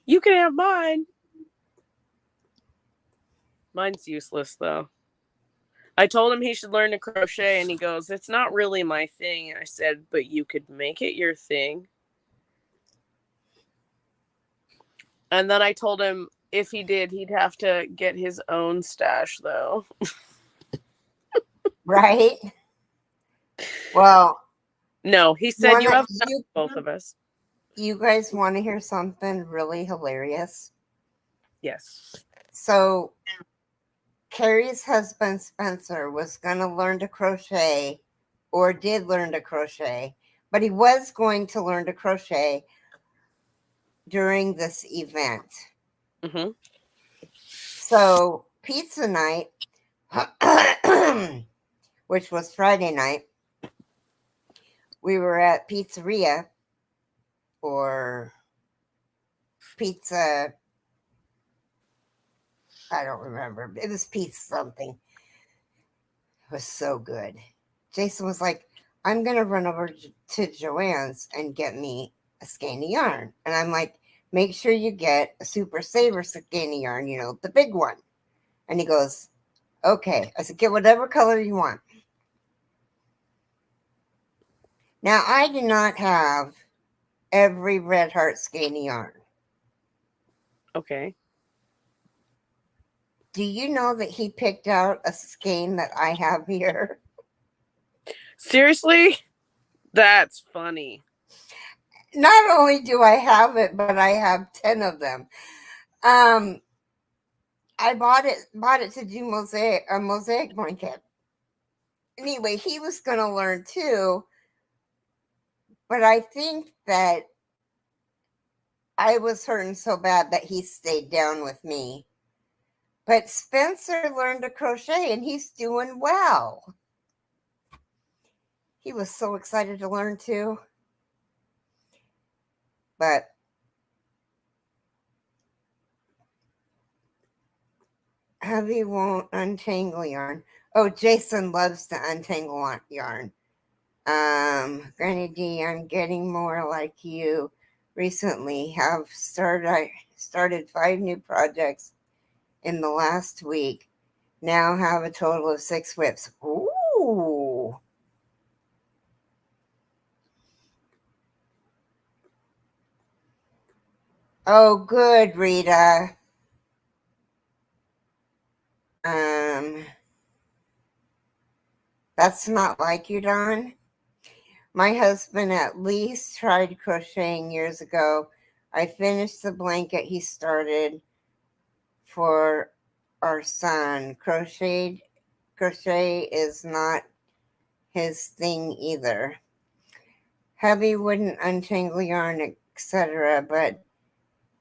You can have mine. Mine's useless, though. I told him he should learn to crochet, and he goes, it's not really my thing. I said, but you could make it your thing. And then I told him if he did, he'd have to get his own stash, though. Right? Well, no, he said you have both of us. You guys want to hear something really hilarious? Yes. So, Carrie's husband Spencer was going to learn to crochet, or did learn to crochet, but he was going to learn to crochet during this event. Mm-hmm. So, pizza night, which was Friday night, we were at Pizzeria or Pizza. I don't remember. It was pizza something. It was so good. Jason was like, I'm going to run over to Joanne's and get me a skein of yarn. And I'm like, make sure you get a Super Saver skein of yarn, the big one. And he goes, okay. I said, get whatever color you want. Now, I do not have every Red Heart skein of yarn. Okay. Do you know that he picked out a skein that I have here? Seriously? That's funny. Not only do I have it, but I have 10 of them. I bought it to do a mosaic blanket. Anyway, he was going to learn too, but I think that I was hurting so bad that he stayed down with me. But Spencer learned to crochet and he's doing well. He was so excited to learn too. But hubby won't untangle yarn. Oh, Jason loves to untangle yarn. Granny D, I'm getting more like you. Recently, I started 5 new projects in the last week. Now have a total of 6 whips. Ooh. Oh, good, Rita. That's not like you, Don. My husband at least tried crocheting years ago. I finished the blanket he started for our son. Crochet is not his thing either. Hubby wouldn't untangle yarn, etc., but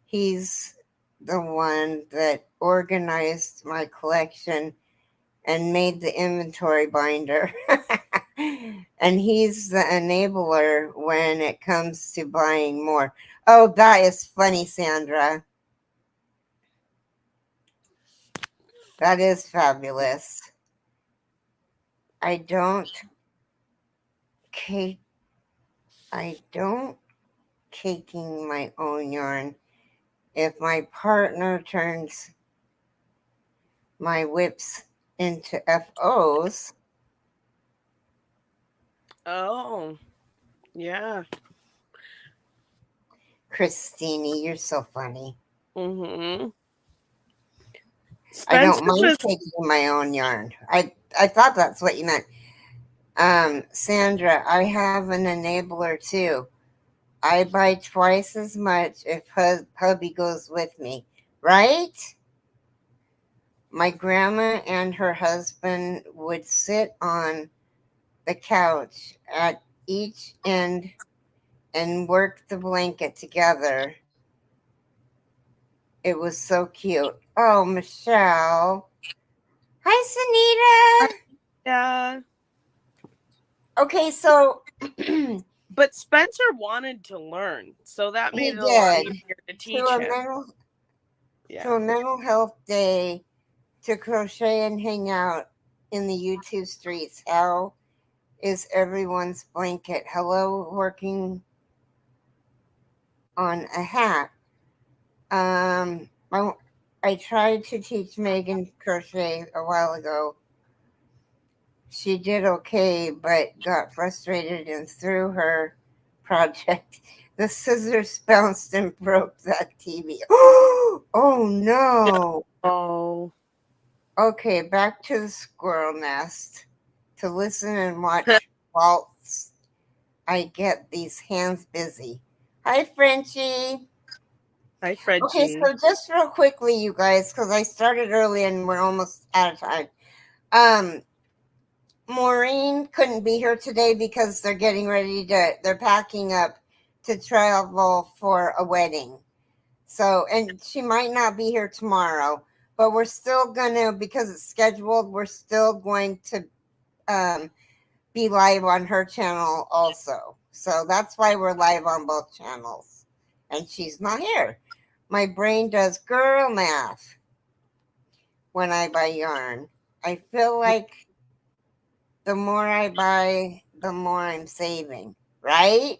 he's the one that organized my collection and made the inventory binder. And he's the enabler when it comes to buying more. Oh, that is funny, Sandra. That is fabulous. I don't caking my own yarn. If my partner turns my whips into FOs. Oh, yeah. Christine, you're so funny. Mm-hmm. I don't mind taking my own yarn. I thought that's what you meant. Sandra, I have an enabler too. I buy twice as much if hubby goes with me, right? My grandma and her husband would sit on the couch at each end and work the blanket together. It was so cute. Oh, Michelle. Hi, Sunita. Yeah. Okay, so but Spencer wanted to learn, so that made it a lot easier to teach him. To a mental health day to crochet and hang out in the YouTube streets. How is everyone's blanket? Hello, working on a hat. I tried to teach Megan crochet a while ago. She did okay, but got frustrated and threw her project. The scissors bounced and broke that TV. Oh no. Oh. Okay, back to the squirrel nest. To listen and watch waltz, I get these hands busy. Hi, Frenchie. Hi, Okay, Frenchie. so just real quickly, you guys, because I started early and we're almost out of time. Maureen couldn't be here today because they're they're packing up to travel for a wedding. So, and she might not be here tomorrow, but we're still gonna, because it's scheduled, we're still going to be live on her channel also. So that's why we're live on both channels. And she's not here. My brain does girl math when I buy yarn. I feel like the more I buy, the more I'm saving, right?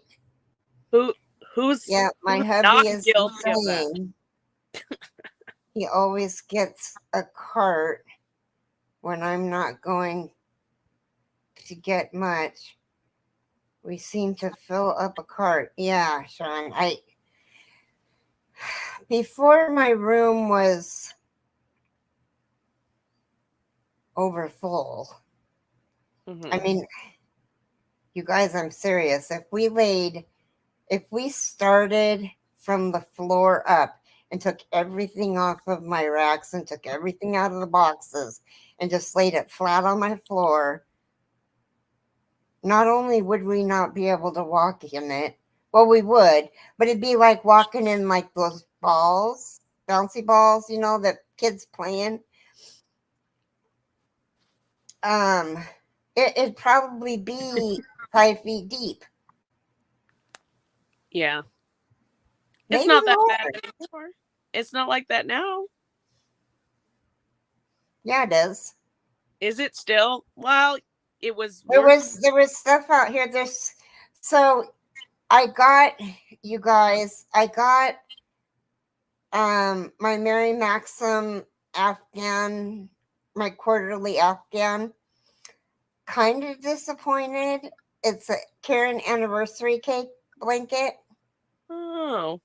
Who's Yeah, my not hubby is the guilty of that? same. He always gets a cart when I'm not going to get much. We seem to fill up a cart. Yeah, Sean. Before my room was over full. Mhm. I mean, you guys, I'm serious. If we started from the floor up and took everything off of my racks and took everything out of the boxes and just laid it flat on my floor, not only would we not be able to walk in it, well, we would, but it'd be like walking in like those balls, bouncy balls, that kids playing. It'd probably be 5 feet deep. Yeah. It's Maybe not that more. bad anymore. It's not like that now. Yeah, it is. Is it still? Well, it was There more. was stuff out here. So I got, you guys, I got my Mary Maxim Afghan, my quarterly Afghan. Kind of disappointed. It's a Karen anniversary cake blanket. Oh.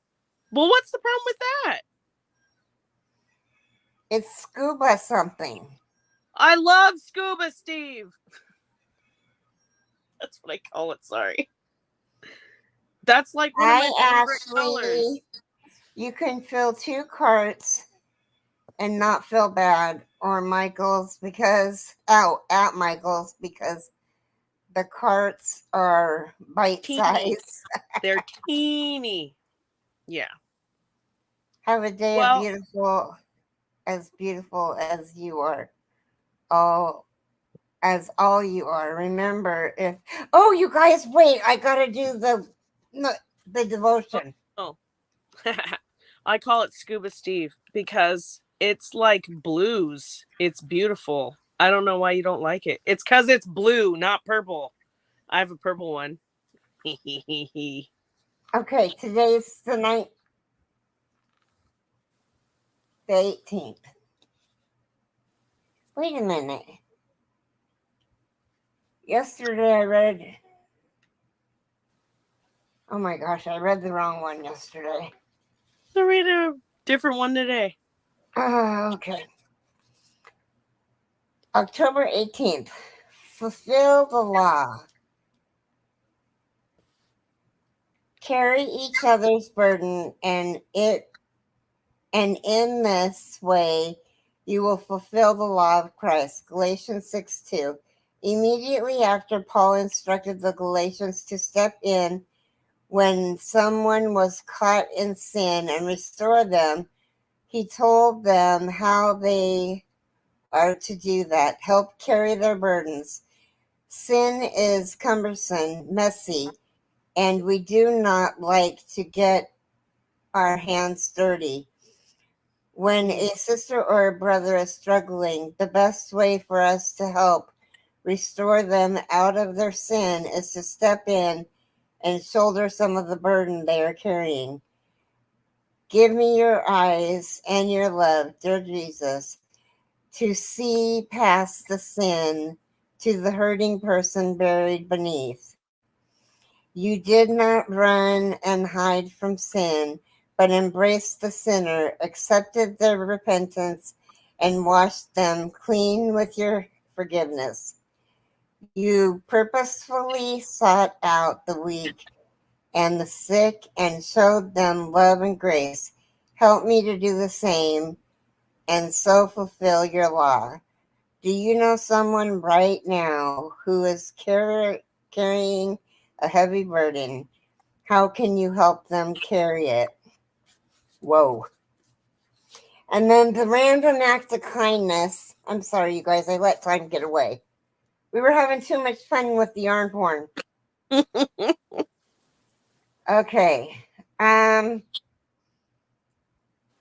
Well, what's the problem with that? It's scuba something. I love Scuba Steve. That's what I call it. Sorry. That's like one of my favorite colors. You can fill 2 carts and not feel bad, or Michael's at Michael's because the carts are bite Teeny. size. They're teeny. Yeah. Have a day of Well, beautiful as you are. All all you are. Remember, you guys, wait, I gotta do the devotion. oh. I call it Scuba Steve because it's like blues. It's beautiful. I don't know why you don't like it. It's because it's blue, not purple. I have a purple one. Okay, today's the 18th. Wait a minute. Yesterday I read. Oh my gosh, I read the wrong one yesterday. So read a different one today. Okay. October 18th. Fulfill the law. Carry each other's burden, and in this way you will fulfill the law of Christ. Galatians 6:2. Immediately after Paul instructed the Galatians to step in when someone was caught in sin and restore them, he told them how they are to do that. Help carry their burdens. Sin is cumbersome, messy, and we do not like to get our hands dirty. When a sister or a brother is struggling, the best way for us to help restore them out of their sin is to step in and shoulder some of the burden they are carrying. Give me your eyes and your love, dear Jesus, to see past the sin to the hurting person buried beneath. You did not run and hide from sin, but embraced the sinner, accepted their repentance, and washed them clean with your forgiveness. You purposefully sought out the weak and the sick and showed them love and grace. Help me to do the same and so fulfill your law. Do you know someone right now who is carrying a heavy burden? How can you help them carry it? Whoa. And then the random act of kindness. I'm sorry, you guys, I let time get away. We were having too much fun with the yarn porn. Okay.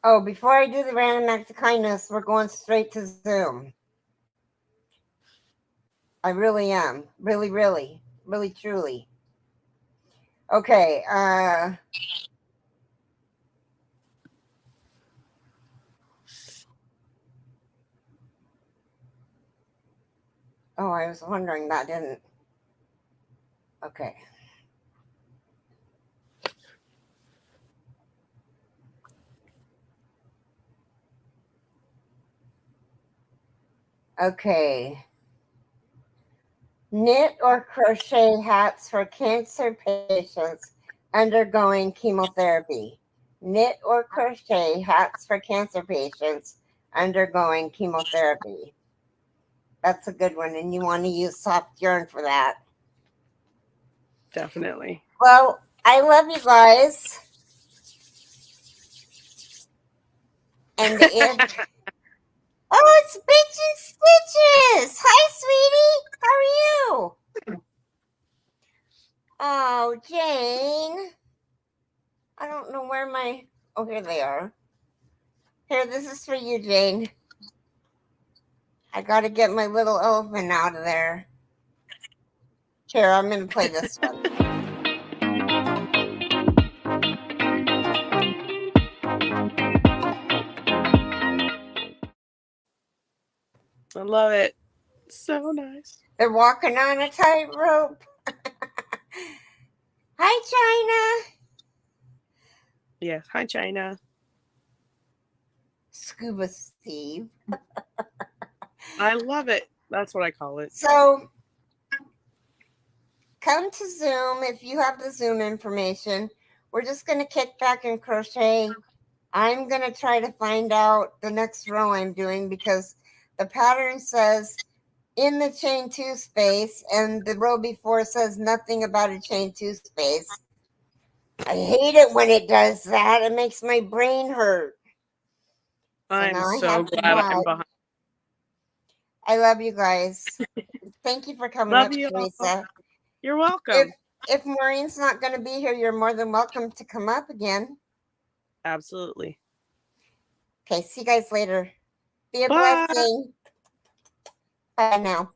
Oh, before I do the random act of kindness, we're going straight to Zoom. I really am. Really, really, really, truly. Okay. Oh, I was wondering that didn't. Okay. Okay. Knit or crochet hats for cancer patients undergoing chemotherapy. Knit or crochet hats for cancer patients undergoing chemotherapy. That's a good one, and you want to use soft yarn for that. Definitely. Well, I love you guys. And oh, it's Bitch and Stitches. Hi, sweetie. How are you? Oh, Jane. I don't know where my... Oh, here they are. Here, this is for you, Jane. I got to get my little elephant out of there. Here, I'm going to play this one. I love it. So nice. They're walking on a tightrope. Hi, China. Yes. Hi, China. Scuba Steve. I love it. That's what I call it. So, come to Zoom if you have the Zoom information. We're just going to kick back and crochet. I'm going to try to find out the next row I'm doing because the pattern says in the chain 2 space and the row before says nothing about a chain 2 space. I hate it when it does that. It makes my brain hurt. I'm so glad I'm behind. I love you guys. Thank you for coming Love up, you all. Teresa. You're welcome. If Maureen's not going to be here, you're more than welcome to come up again. Absolutely. Okay, see you guys later. Be a Bye. blessing. Bye now.